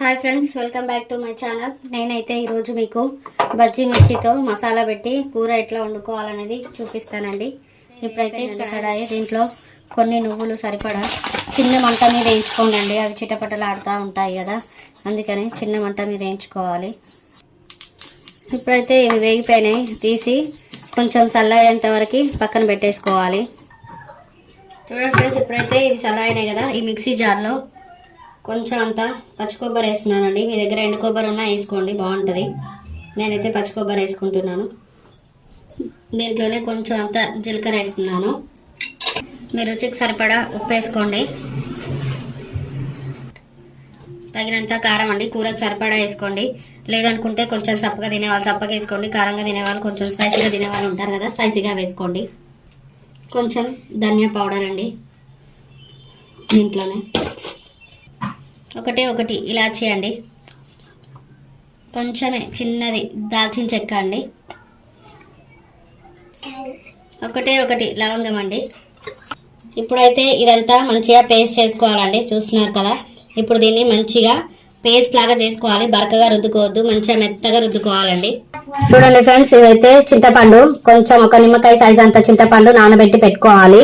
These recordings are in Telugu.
Hi friends, welcome back to my channel. నేనైతే ఈరోజు మీకు బజ్జీ మిర్చితో మసాలా పెట్టి కూర ఎట్లా వండుకోవాలనేది చూపిస్తానండి. ఇప్పుడైతే కడాయి, దీంట్లో కొన్ని నువ్వులు సరిపడా చిన్న మంట మీద వేయించుకోండి. అవి చిటపటలాడుతూ ఉంటాయి కదా, అందుకని చిన్న మంట మీద వేయించుకోవాలి. ఇప్పుడైతే ఇవి వేగిపోయినాయి, తీసి కొంచెం చల్లయ్యేంత వరకు పక్కన పెట్టేసుకోవాలి. చూడండి ఫ్రెండ్స్, ఇప్పుడైతే ఇవి చల్లయినాయి కదా, ఈ మిక్సీ జార్లో కొంచెం అంతా పచ్చి కొబ్బరి వేస్తున్నానండి. మీ దగ్గర ఎండు కొబ్బరి ఉన్నా వేసుకోండి, బాగుంటుంది. నేనైతే పచ్చి కొబ్బరి వేసుకుంటున్నాను. దీంట్లోనే కొంచెం అంతా జీలకర్ర వేస్తున్నాను. మీ రుచికి సరిపడా ఉప్పు వేసుకోండి. తగినంత కారం అండి, కూరకు సరిపడా వేసుకోండి. లేదనుకుంటే కొంచెం చప్పగా తినేవాళ్ళు చప్పగా వేసుకోండి, కారంగా తినేవాళ్ళు కొంచెం స్పైసీగా తినేవాళ్ళు ఉంటారు కదా, స్పైసీగా వేసుకోండి. కొంచెం ధనియా పౌడర్ అండి, దీంట్లోనే ఒకటి ఇలాచీ అండి, కొంచెమే చిన్నది దాల్చిన చెక్క అండి, ఒకటి లవంగం అండి. ఇప్పుడైతే ఇదంతా మంచిగా పేస్ట్ చేసుకోవాలండి. చూస్తున్నారు కదా, ఇప్పుడు దీన్ని మంచిగా పేస్ట్ లాగా చేసుకోవాలి. బరకగా రుద్దుకోవద్దు, మంచిగా మెత్తగా రుద్దుకోవాలండి. చూడండి ఫ్రెండ్స్, ఇదైతే చింతపండు, కొంచెం ఒక నిమ్మకాయ సైజ్ అంత చింతపండు నానబెట్టి పెట్టుకోవాలి.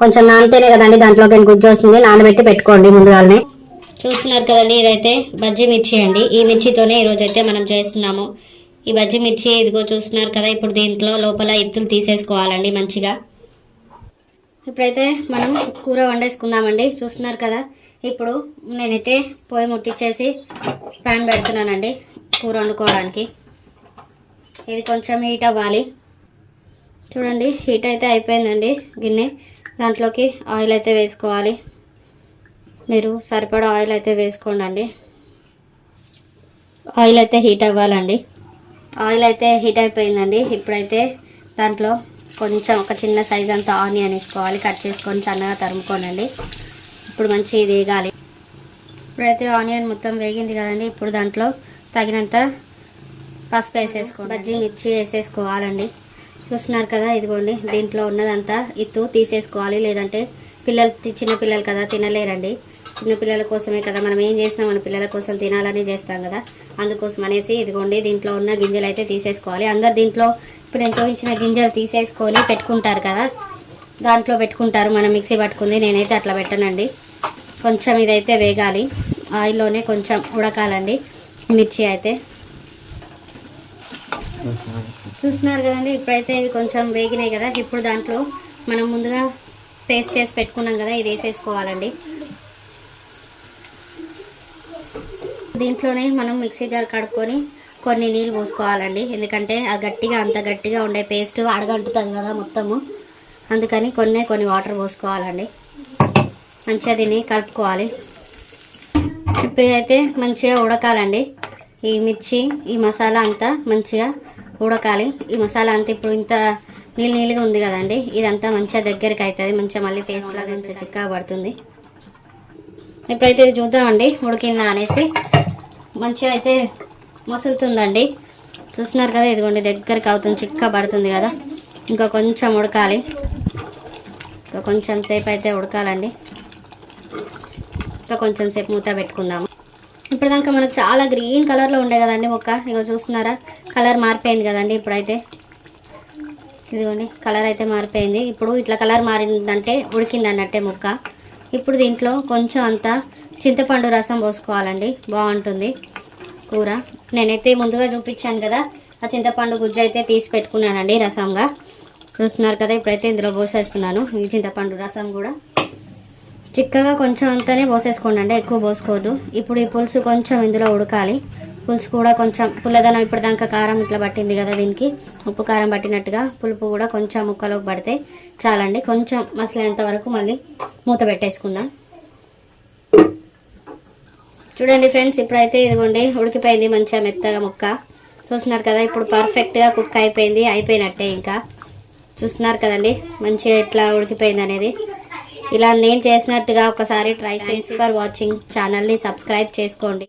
కొంచెం నానితేనే కదండి దాంట్లోకి గుజ్జు వస్తుంది, నానబెట్టి పెట్టుకోండి ముందుగానే. చూస్తున్నారు కదండి, ఇదైతే బజ్జీ మిర్చి అండి. ఈ మిర్చితోనే ఈరోజైతే మనం చేస్తున్నాము ఈ బజ్జీ మిర్చి. ఇదిగో చూస్తున్నారు కదా, ఇప్పుడు దీంట్లో లోపల ఇత్తులు తీసేసుకోవాలండి మంచిగా. ఇప్పుడైతే మనం కూర వండేసుకుందామండి. చూస్తున్నారు కదా, ఇప్పుడు నేనైతే పొయ్యి ముట్టించేసి ప్యాన్ పెడుతున్నానండి కూర వండుకోవడానికి. ఇది కొంచెం హీట్ అవ్వాలి. చూడండి, హీట్ అయితే అయిపోయిందండి గిన్నె. దాంట్లోకి ఆయిల్ అయితే వేసుకోవాలి. మీరు సరిపడా ఆయిల్ అయితే వేసుకోండి. ఆయిల్ అయితే హీట్ అవ్వాలండి. ఆయిల్ అయితే హీట్ అయిపోయిందండి. ఇప్పుడైతే దాంట్లో కొంచెం ఒక చిన్న సైజ్ అంతా ఆనియన్ వేసుకోవాలి, కట్ చేసుకొని సన్నగా తరుముకోనండి. ఇప్పుడు మంచి ఇది వేగాలి. ఇప్పుడైతే ఆనియన్ మొత్తం వేగింది కదండి, ఇప్పుడు దాంట్లో తగినంత పసుపు వేసేసుకోండి, బజ్జీ మిర్చి వేసేసుకోవాలండి. చూస్తున్నారు కదా, ఇదిగోండి దీంట్లో ఉన్నదంతా ఇత్తు తీసేసుకోవాలి, లేదంటే చిన్నపిల్లలు కదా తినలేరండి. చిన్నపిల్లల కోసమే కదా మనం ఏం చేసినా మన పిల్లల కోసం తినాలని చేస్తాం కదా, అందుకోసం అనేసి ఇదిగోండి దీంట్లో ఉన్న గింజలు అయితే తీసేసుకోవాలి. అందరు దీంట్లో ఇప్పుడు నేను చూపించిన గింజలు తీసేసుకొని పెట్టుకుంటారు కదా, దాంట్లో పెట్టుకుంటారు. మనం మిక్సీ పట్టుకుంది, నేనైతే అట్లా పెట్టనండి. కొంచెం ఇదైతే వేగాలి, ఆయిల్లోనే కొంచెం ఉడకాలండి మిర్చి అయితే. చూస్తున్నారు కదండి, ఇప్పుడైతే ఇవి కొంచెం వేగినాయి కదా, ఇప్పుడు దాంట్లో మనం ముందుగా పేస్ట్ చేసి పెట్టుకున్నాం కదా, ఇది వేసేసుకోవాలండి. దీంట్లోనే మనం మిక్సీ జార్ కడుక్కొని కొన్ని నీళ్ళు పోసుకోవాలండి. ఎందుకంటే ఆ అంత గట్టిగా ఉండే పేస్ట్ అడగంటుతుంది కదా మొత్తము, అందుకని కొన్ని వాటర్ పోసుకోవాలండి. మంచిగా దీన్ని కలుపుకోవాలి. ఇప్పుడు ఇదైతే మంచిగా ఉడకాలండి. ఈ మిర్చి ఈ మసాలా అంతా మంచిగా ఉడకాలి. ఈ మసాలా అంతా ఇప్పుడు ఇంత నీళ్ళగా ఉంది కదండి, ఇదంతా మంచిగా దగ్గరికి అవుతుంది, మంచిగా మళ్ళీ పేస్ట్ లాగా మంచిగా చిక్కగా పడుతుంది. ఇప్పుడైతే ఇది చూద్దామండి ఉడికిందా అనేసి. మంచిగా అయితే మసులుతుందండి. చూస్తున్నారు కదా, ఇదిగోండి దగ్గరికి అవుతుంది, చిక్క పడుతుంది కదా. ఇంకా కొంచెం ఉడకాలి, ఇంకా కొంచెం సేపు అయితే ఉడకాలండి. ఇంకా కొంచెం సేపు మూత పెట్టుకుందాము. ఇప్పుడు దాకా మనకు చాలా గ్రీన్ కలర్లో ఉండే కదండి మొక్క, ఇగో చూస్తున్నారా కలర్ మారిపోయింది కదండి. ఇప్పుడైతే ఇదిగోండి కలర్ అయితే మారిపోయింది. ఇప్పుడు ఇట్లా కలర్ మారిందంటే ఉడికింది అన్నట్టే ముక్క. ఇప్పుడు దీంట్లో కొంచెం అంతా చింతపండు రసం పోసుకోవాలండి, బాగుంటుంది కూర. నేనైతే ముందుగా చూపించాను కదా, ఆ చింతపండు గుజ్జు అయితే తీసి పెట్టుకున్నానండి రసంగా. చూస్తున్నారు కదా, ఇప్పుడైతే ఇందులో పోసేస్తున్నాను ఈ చింతపండు రసం కూడా. చిక్కగా కొంచెం అంతానే పోసేసుకోండి అండి, ఎక్కువ పోసుకోవద్దు. ఇప్పుడు ఈ పులుసు కొంచెం ఇందులో ఉడకాలి. పులుసు కూడా కొంచెం పుల్లదనం, ఇప్పుడు దాకా కారం ఇట్లా పట్టింది కదా, దీనికి ఉప్పు కారం పట్టినట్టుగా పులుపు కూడా కొంచెం ముక్కలోకి పడితే చాలండి. కొంచెం మసలేంత వరకు మళ్ళీ మూత పెట్టేసుకుందాం. చూడండి ఫ్రెండ్స్, ఇప్పుడైతే ఇదిగోండి ఉడికిపోయింది మంచిగా మెత్తగా ముక్క. చూస్తున్నారు కదా, ఇప్పుడు పర్ఫెక్ట్గా కుక్ అయిపోయినట్టే. ఇంకా చూస్తున్నారు కదండి మంచిగా ఎట్లా ఉడికిపోయింది అనేది. ఇలా నేను చేసినట్టుగా ఒకసారి ట్రై చేసి ఫర్ వాచింగ్, ఛానల్ని సబ్స్క్రైబ్ చేసుకోండి.